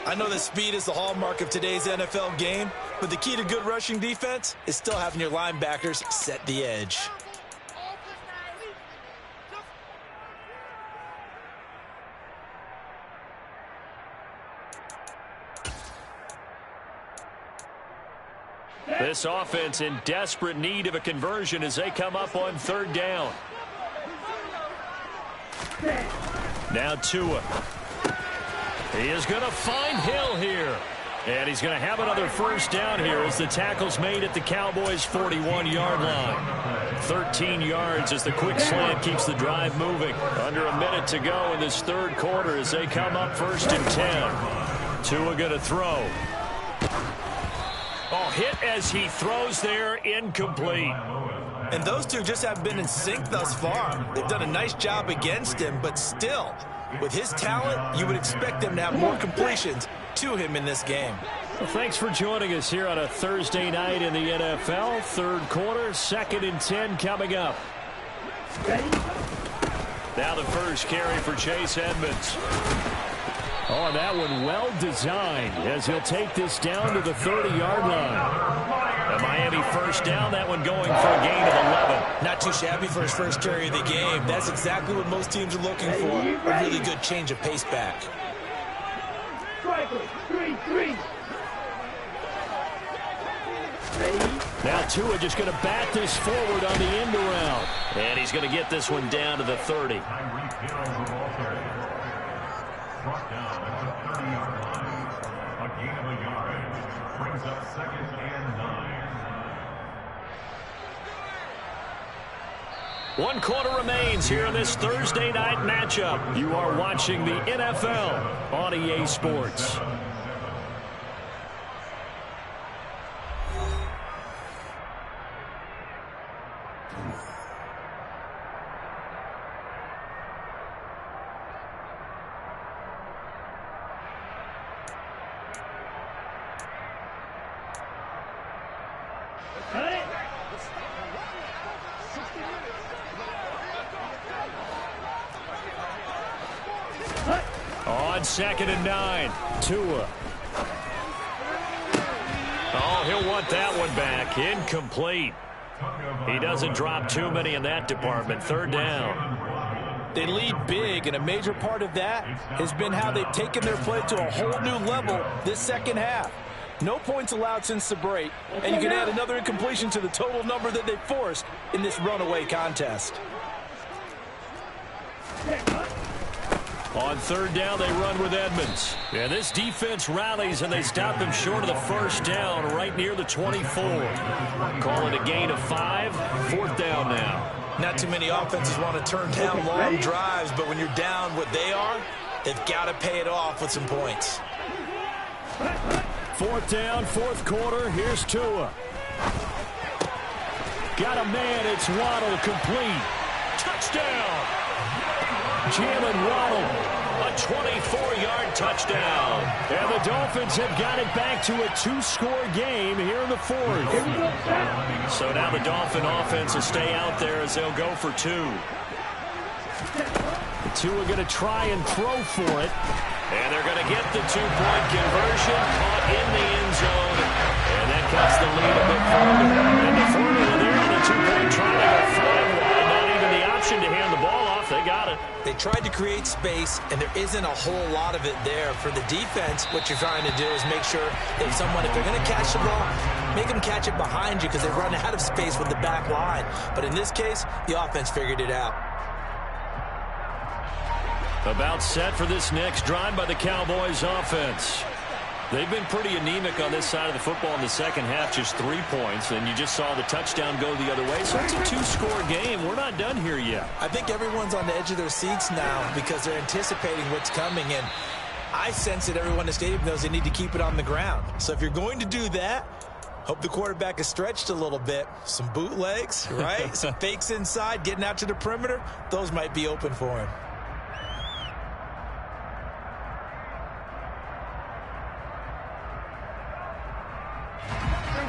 S2: I know that speed is the hallmark of today's NFL game, but the key to good rushing defense is still having your linebackers set the edge.
S1: This offense in desperate need of a conversion as they come up on third down. Now Tua. He is going to find Hill here. And he's going to have another first down here as the tackle's made at the Cowboys' 41-yard line. 13 yards as the quick slant keeps the drive moving. Under a minute to go in this third quarter as they come up 1st and 10. Tua going to throw. Oh, hit as he throws there, incomplete.
S2: And those two just haven't been in sync thus far. They've done a nice job against him, but still, with his talent, you would expect them to have more completions to him in this game.
S1: Well, thanks for joining us here on a Thursday night in the NFL. Third quarter, 2nd and 10 coming up. Now the first carry for Chase Edmonds. Oh, and that one well designed as he'll take this down to the 30-yard line. A Miami first down, that one going for a gain of 11.
S2: Not too shabby for his first carry of the game. That's exactly what most teams are looking for. A really good change of pace back.
S1: Now Tua just going to bat this forward on the end around. And he's going to get this one down to the 30.
S4: Brought down at the 30-yard line. A gain of a yard. Brings up 2nd and 9.
S1: 1 quarter remains here in this Thursday night matchup. You are watching the NFL on EA Sports. on 2nd and 9. Tua. Oh, he'll want that one back. Incomplete. He doesn't drop too many in that department. 3rd down.
S3: They lead big, and a major part of that has been how they've taken their play to a whole new level this second half. No points allowed since the break, and you can add another incompletion to the total number that they forced in this runaway contest.
S1: On 3rd down, they run with Edmonds. And this defense rallies, and they stop him short of the 1st down right near the 24. Call it a gain of 5. 4th down now.
S2: Not too many offenses want to turn down long drives, but when you're down what they are, they've got to pay it off with some points.
S1: 4th down, 4th quarter. Here's Tua. Got a man. It's Waddle, complete. Touchdown. Jalen Waddle, a 24-yard touchdown. And the Dolphins have got it back to a 2-score game here in the 4th. So now the Dolphin offense will stay out there as they'll go for 2. The 2 are going to try and throw for it. And they're going to get the 2-point conversion, caught in the end zone. And that cuts the lead a bit further. And the formula there on the 2-point try to go 5 wide. Not even the option to hand the ball off. They got it.
S2: They tried to create space, and there isn't a whole lot of it there. For the defense, what you're trying to do is make sure that someone, if they're going to catch the ball, make them catch it behind you because they run out of space with the back line. But in this case, the offense figured it out.
S1: About set for this next drive by the Cowboys offense. They've been pretty anemic on this side of the football in the second half, just 3 points, and you just saw the touchdown go the other way. So it's a 2-score game. We're not done here yet.
S2: I think everyone's on the edge of their seats now because they're anticipating what's coming, and I sense that everyone in the stadium knows they need to keep it on the ground. So if you're going to do that, hope the quarterback is stretched a little bit. Some bootlegs, right? Some fakes inside, getting out to the perimeter. Those might be open for him.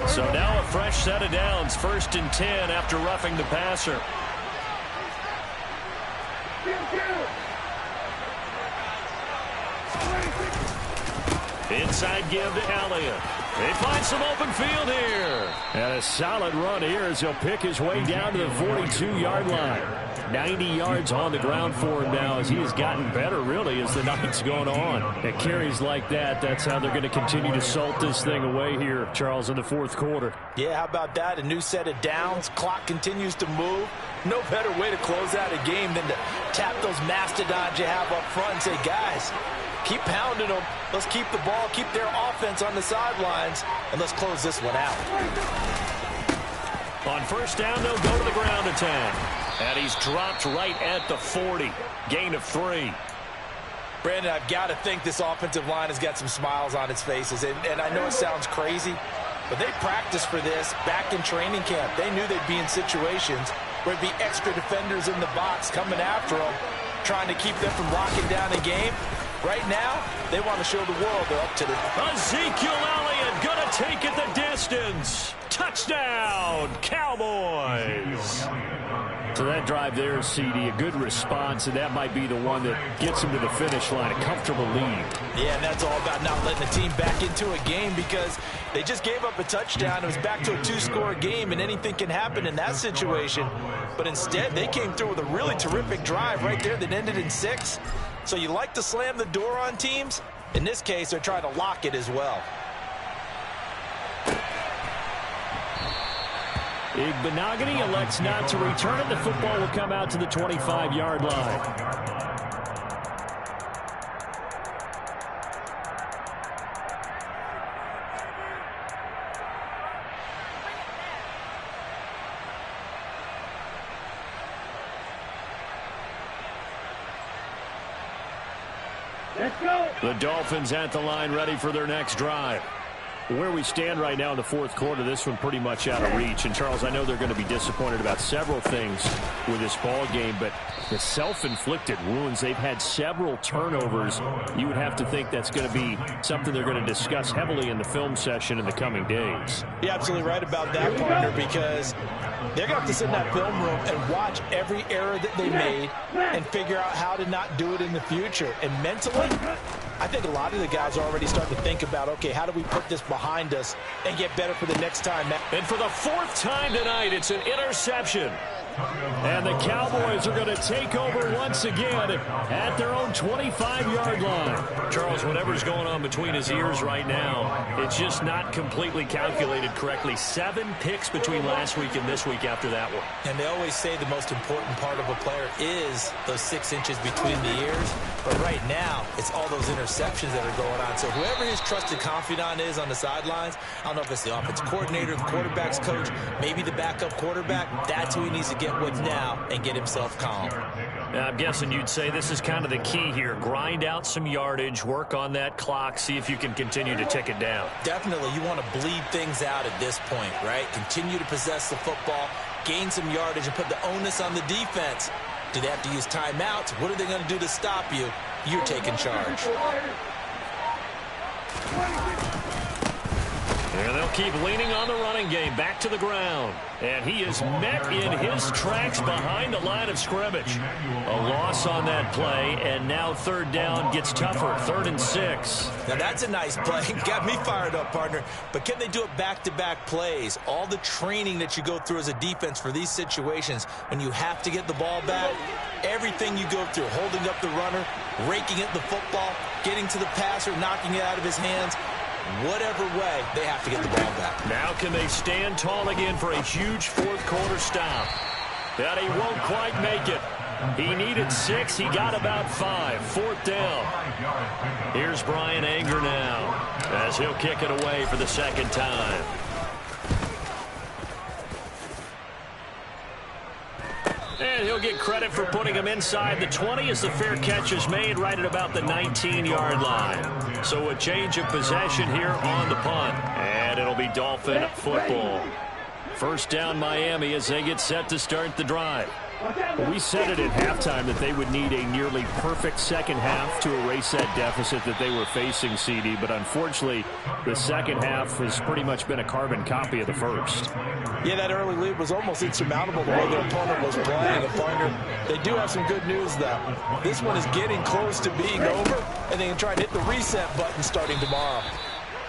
S1: So now a fresh set of downs, 1st and 10 after roughing the passer. Inside give to Elliott. They find some open field here. And a solid run here as he'll pick his way down to the 42-yard line. 90 yards on the ground for him now as he has gotten better, really, as the night's gone on. At carries like that, that's how they're going to continue to salt this thing away here, Charles, in the 4th quarter.
S3: Yeah, how about that? A new set of downs. Clock continues to move. No better way to close out a game than to tap those mastodons you have up front and say, guys, keep pounding them. Let's keep the ball, keep their offense on the sidelines, and let's close this one out.
S1: On 1st down, they'll go to the ground attack. And he's dropped right at the 40. Gain of 3.
S3: Brandon, I've got to think this offensive line has got some smiles on its faces. And I know it sounds crazy, but they practiced for this back in training camp. They knew they'd be in situations where there'd be extra defenders in the box coming after them, trying to keep them from locking down a game. Right now, they want to show the world they're up to the...
S1: Ezekiel Elliott gonna take it the distance. Touchdown, Cowboys. So that drive there, CD, a good response, and that might be the one that gets them to the finish line, a comfortable lead.
S3: Yeah, and that's all about not letting the team back into a game because they just gave up a touchdown. It was back to a 2-score game, and anything can happen in that situation. But instead, they came through with a really terrific drive right there that ended in 6. So you like to slam the door on teams? In this case, they're trying to lock it as well.
S1: Igbinoghene elects not to return it. The football will come out to the 25-yard line.
S5: Let's go.
S1: The Dolphins at the line, ready for their next drive. Where we stand right now in the 4th quarter, this one pretty much out of reach. And, Charles, I know they're going to be disappointed about several things with this ball game, but the self-inflicted wounds, they've had several turnovers. You would have to think that's going to be something they're going to discuss heavily in the film session in the coming days.
S3: You're absolutely right about that, partner, because they're going to have to sit in that film room and watch every error that they made and figure out how to not do it in the future. And mentally, I think a lot of the guys are already starting to think about, okay, how do we put this behind us and get better for the next time?
S1: And for the 4th time tonight, it's an interception. And the Cowboys are going to take over once again at their own 25-yard line. Charles, whatever's going on between his ears right now, it's just not completely calculated correctly. 7 picks between last week and this week after that one.
S2: And they always say the most important part of a player is those 6 inches between the ears. But right now, it's all those interceptions that are going on. So whoever his trusted confidant is on the sidelines, I don't know if it's the offensive coordinator, the quarterback's coach, maybe the backup quarterback, that's who he needs to get with now and get himself calm.
S1: Now, I'm guessing you'd say this is kind of the key here. Grind out some yardage, work on that clock, see if you can continue to tick it down.
S2: Definitely, you want to bleed things out at this point, right? Continue to possess the football, gain some yardage, and put the onus on the defense. Do they have to use timeouts? What are they going to do to stop you? You're taking charge.
S1: And they'll keep leaning on the running game, back to the ground. And he is met in his tracks behind the line of scrimmage. A loss on that play, and now 3rd down gets tougher, 3rd and 6.
S2: Now that's a nice play. Got me fired up, partner. But can they do it back-to-back plays? All the training that you go through as a defense for these situations, when you have to get the ball back, everything you go through, holding up the runner, raking at the football, getting to the passer, knocking it out of his hands, whatever way, they have to get the ball back.
S1: Now can they stand tall again for a huge 4th quarter stop? That he won't quite make it. He needed 6. He got about 5. 4th down. Here's Bryan Anger now as he'll kick it away for the 2nd time. And he'll get credit for putting him inside the 20 as the fair catch is made right at about the 19-yard line. So a change of possession here on the punt. And it'll be Dolphin football. 1st down Miami as they get set to start the drive.
S5: Well,
S1: we said it at halftime that they would need a nearly perfect second half to erase that deficit that they were facing, CD. But unfortunately, the second half has pretty much been a carbon copy of the first.
S3: Yeah, that early lead was almost insurmountable the way their opponent was playing. And partner, they do have some good news, though. This one is getting close to being over, and they can try to hit the reset button starting tomorrow.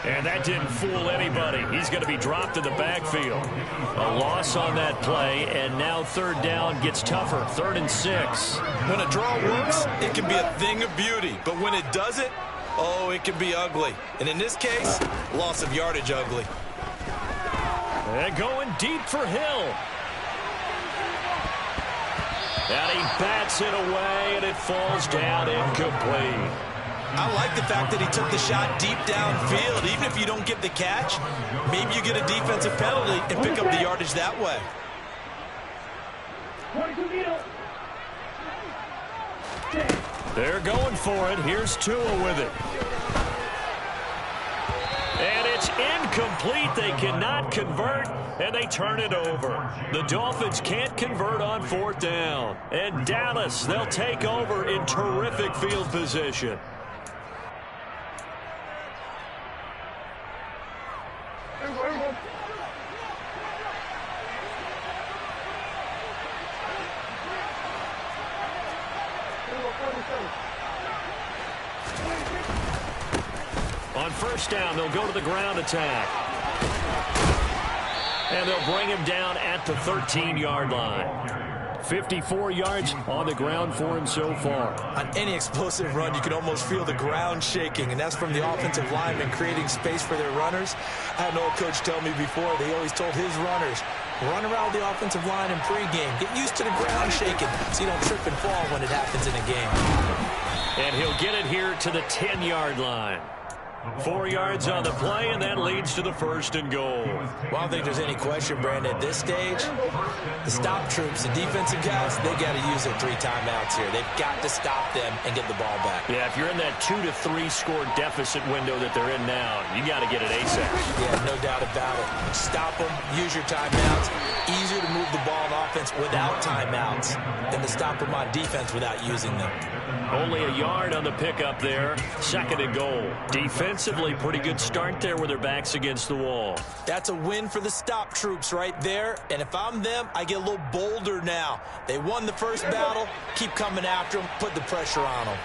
S1: And that didn't fool anybody. He's going to be dropped in the backfield. A loss on that play, and now 3rd down gets tougher. 3rd and 6.
S3: When a draw works, it can be a thing of beauty. But when it doesn't, oh, it can be ugly. And in this case, loss of yardage ugly.
S1: And going deep for Hill. And he bats it away, and it falls down incomplete.
S2: I like the fact that he took the shot deep downfield. Even if you don't get the catch, maybe you get a defensive penalty and pick up the yardage that way.
S1: They're going for it. Here's Tua with it. And it's incomplete. They cannot convert, and they turn it over. The Dolphins can't convert on 4th down. And Dallas, they'll take over in terrific field position. On 1st down, they'll go to the ground attack. And they'll bring him down at the 13-yard line. 54 yards on the ground for him so far.
S2: On any explosive run, you can almost feel the ground shaking, and that's from the offensive linemen creating space for their runners. I had an old coach tell me before, they always told his runners, run around the offensive line in pregame. Get used to the ground shaking so you don't trip and fall when it happens in a game.
S1: And he'll get it here to the 10-yard line. 4 yards on the play, and that leads to the 1st and goal.
S2: Well, I don't think there's any question, Brandon. At this stage, the stop troops, the defensive guys, they got to use their 3 timeouts here. They've got to stop them and get the ball back.
S1: Yeah, if you're in that 2 to 3 score deficit window that they're in now, you got to get it ASAP.
S2: Yeah, no doubt about it. Stop them, use your timeouts. Easier to move the ball on offense without timeouts than to stop them on defense without using them.
S1: Only a yard on the pickup there. 2nd and goal. Defensively, pretty good start there with their backs against the wall.
S2: That's a win for the stop troops right there. And if I'm them, I get a little bolder now. They won the first battle. Keep coming after them. Put the pressure on them.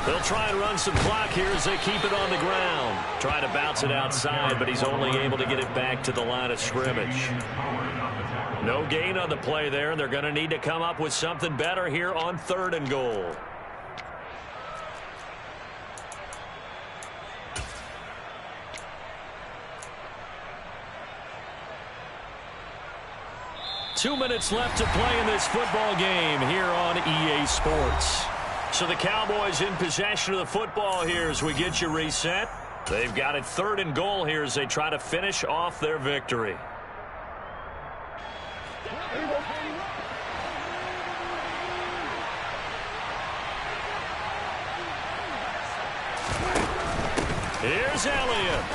S1: They'll try and run some clock here as they keep it on the ground. Trying to bounce it outside, but he's only able to get it back to the line of scrimmage. No gain on the play there, and they're going to need to come up with something better here on 3rd and goal. Two minutes left to play in this football game here on EA Sports. So the Cowboys in possession of the football here as we get you reset. They've got it 3rd and goal here as they try to finish off their victory. Here's Elliott.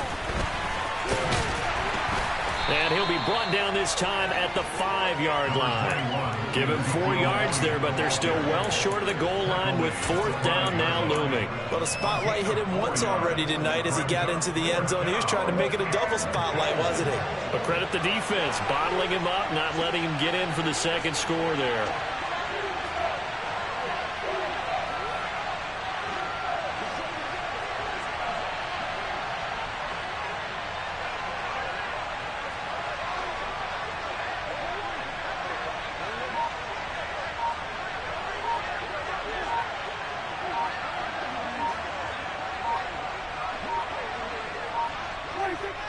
S1: And he'll be brought down this time at the 5-yard line. Give him 4 yards there, but they're still well short of the goal line with 4th down now looming.
S2: Well, the spotlight hit him once already tonight as he got into the end zone. He was trying to make it a double spotlight, wasn't he?
S1: But credit the defense, bottling him up, not letting him get in for the second score there.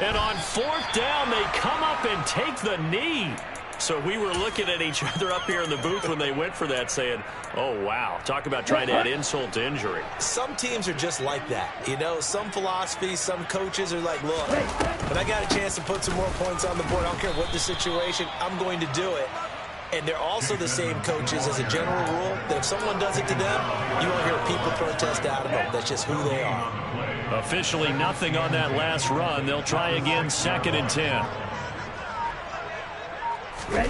S1: And on 4th down, they come up and take the knee. So we were looking at each other up here in the booth when they went for that saying, oh, wow, talk about trying to add insult to injury.
S2: Some teams are just like that. You know, some philosophies, some coaches are like, look, when I got a chance to put some more points on the board, I don't care what the situation, I'm going to do it. And they're also the same coaches as a general rule that if someone does it to them, you won't hear people protest out of them. That's just who they are.
S1: Officially nothing on that last run. They'll try again 2nd and 10.
S5: Ready?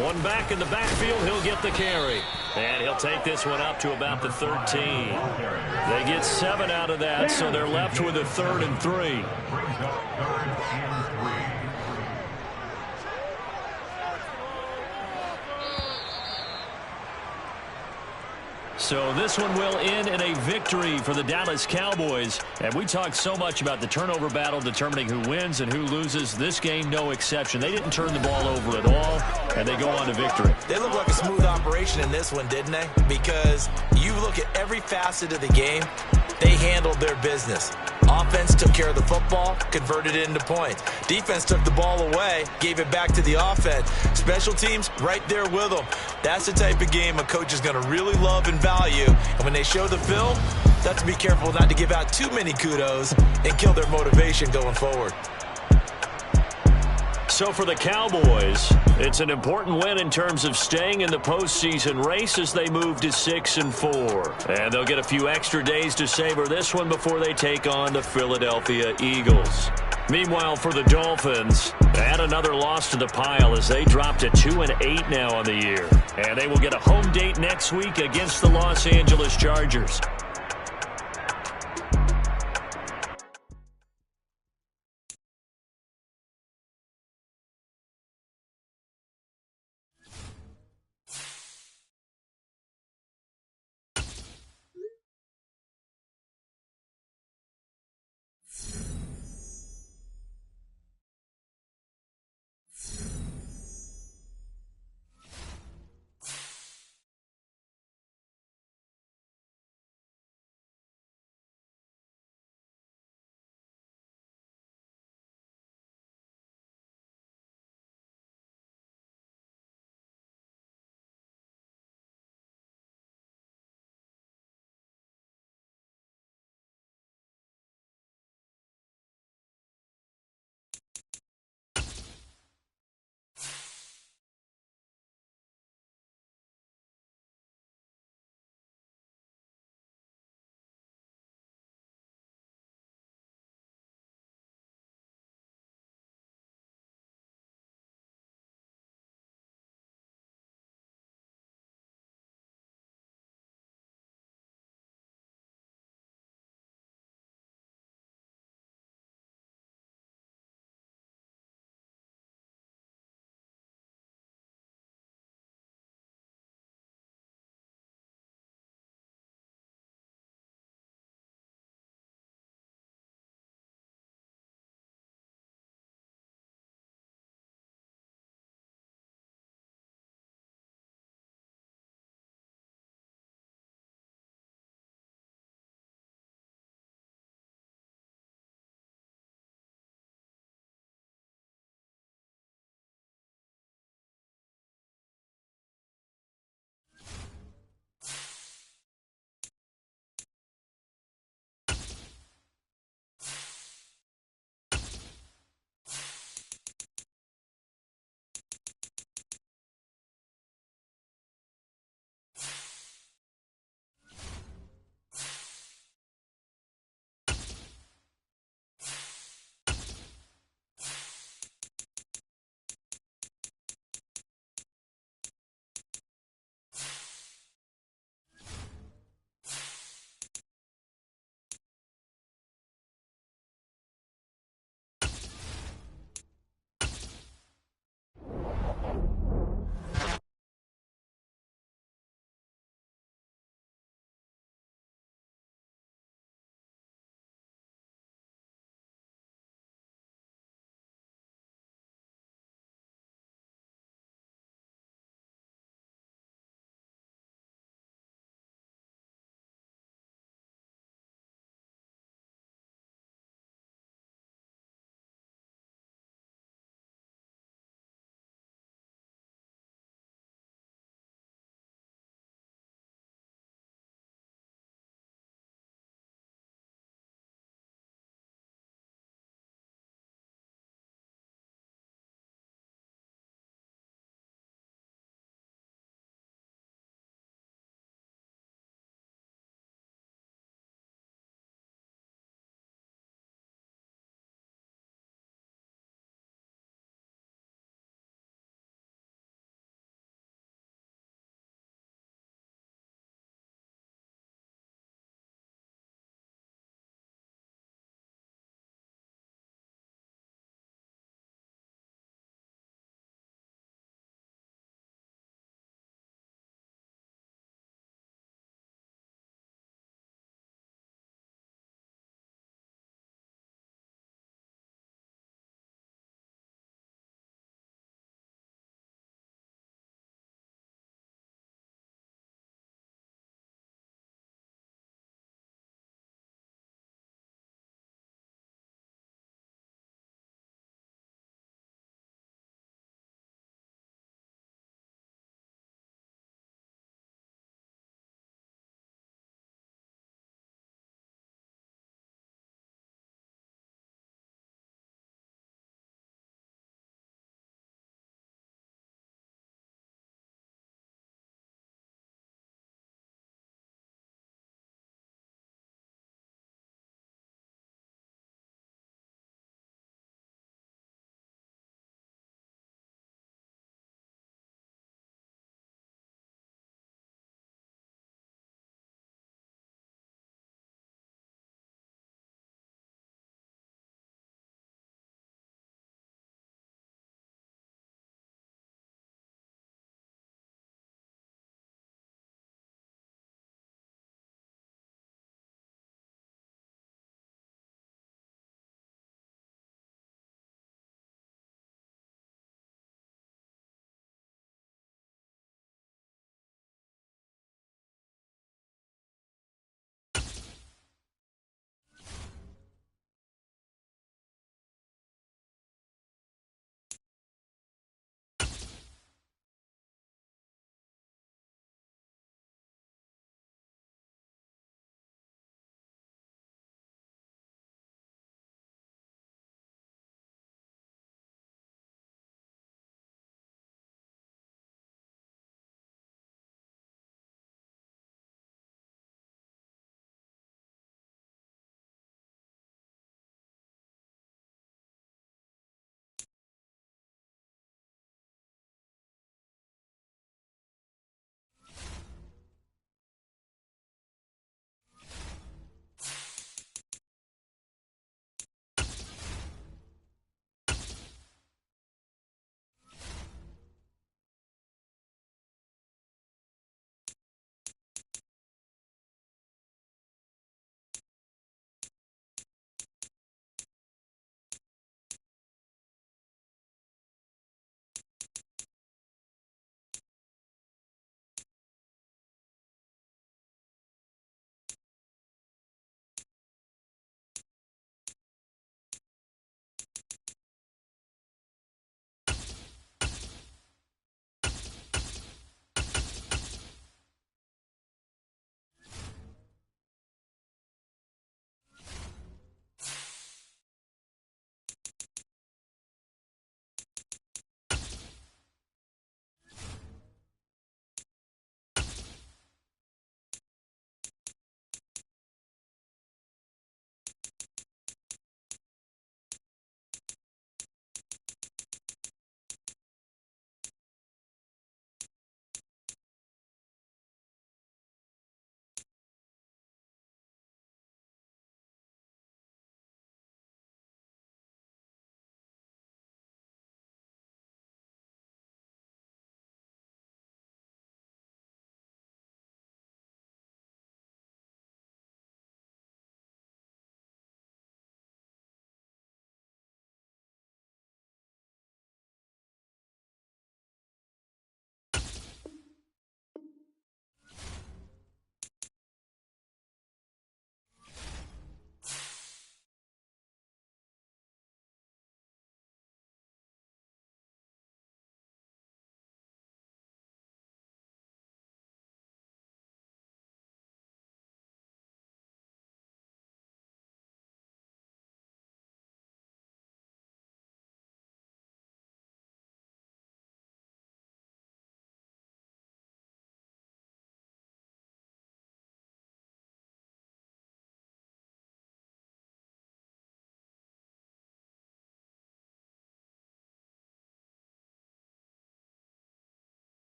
S1: One back in the backfield. He'll get the carry. And he'll take this one up to about the 13. They get 7 out of that, so they're left with a 3rd and 3.
S4: Brings up 3rd and 3.
S1: So this one will end in a victory for the Dallas Cowboys. And we talked so much about the turnover battle determining who wins and who loses. This game, no exception. They didn't turn the ball over at all, and they go on to victory.
S2: They look like a smooth operation in this one, didn't they? Because you look at every facet of the game, they handled their business. Offense took care of the football, converted it into points. Defense took the ball away, gave it back to the offense. Special teams, right there with them. That's the type of game a coach is going to really love and value. And when they show the film, they have to be careful not to give out too many kudos and kill their motivation going forward.
S1: So for the Cowboys, it's an important win in terms of staying in the postseason race as they move to 6-4. And they'll get a few extra days to savor this one before they take on the Philadelphia Eagles. Meanwhile, for the Dolphins, add another loss to the pile as they drop to 2-8 now on the year. And they will get a home date next week against the Los Angeles Chargers.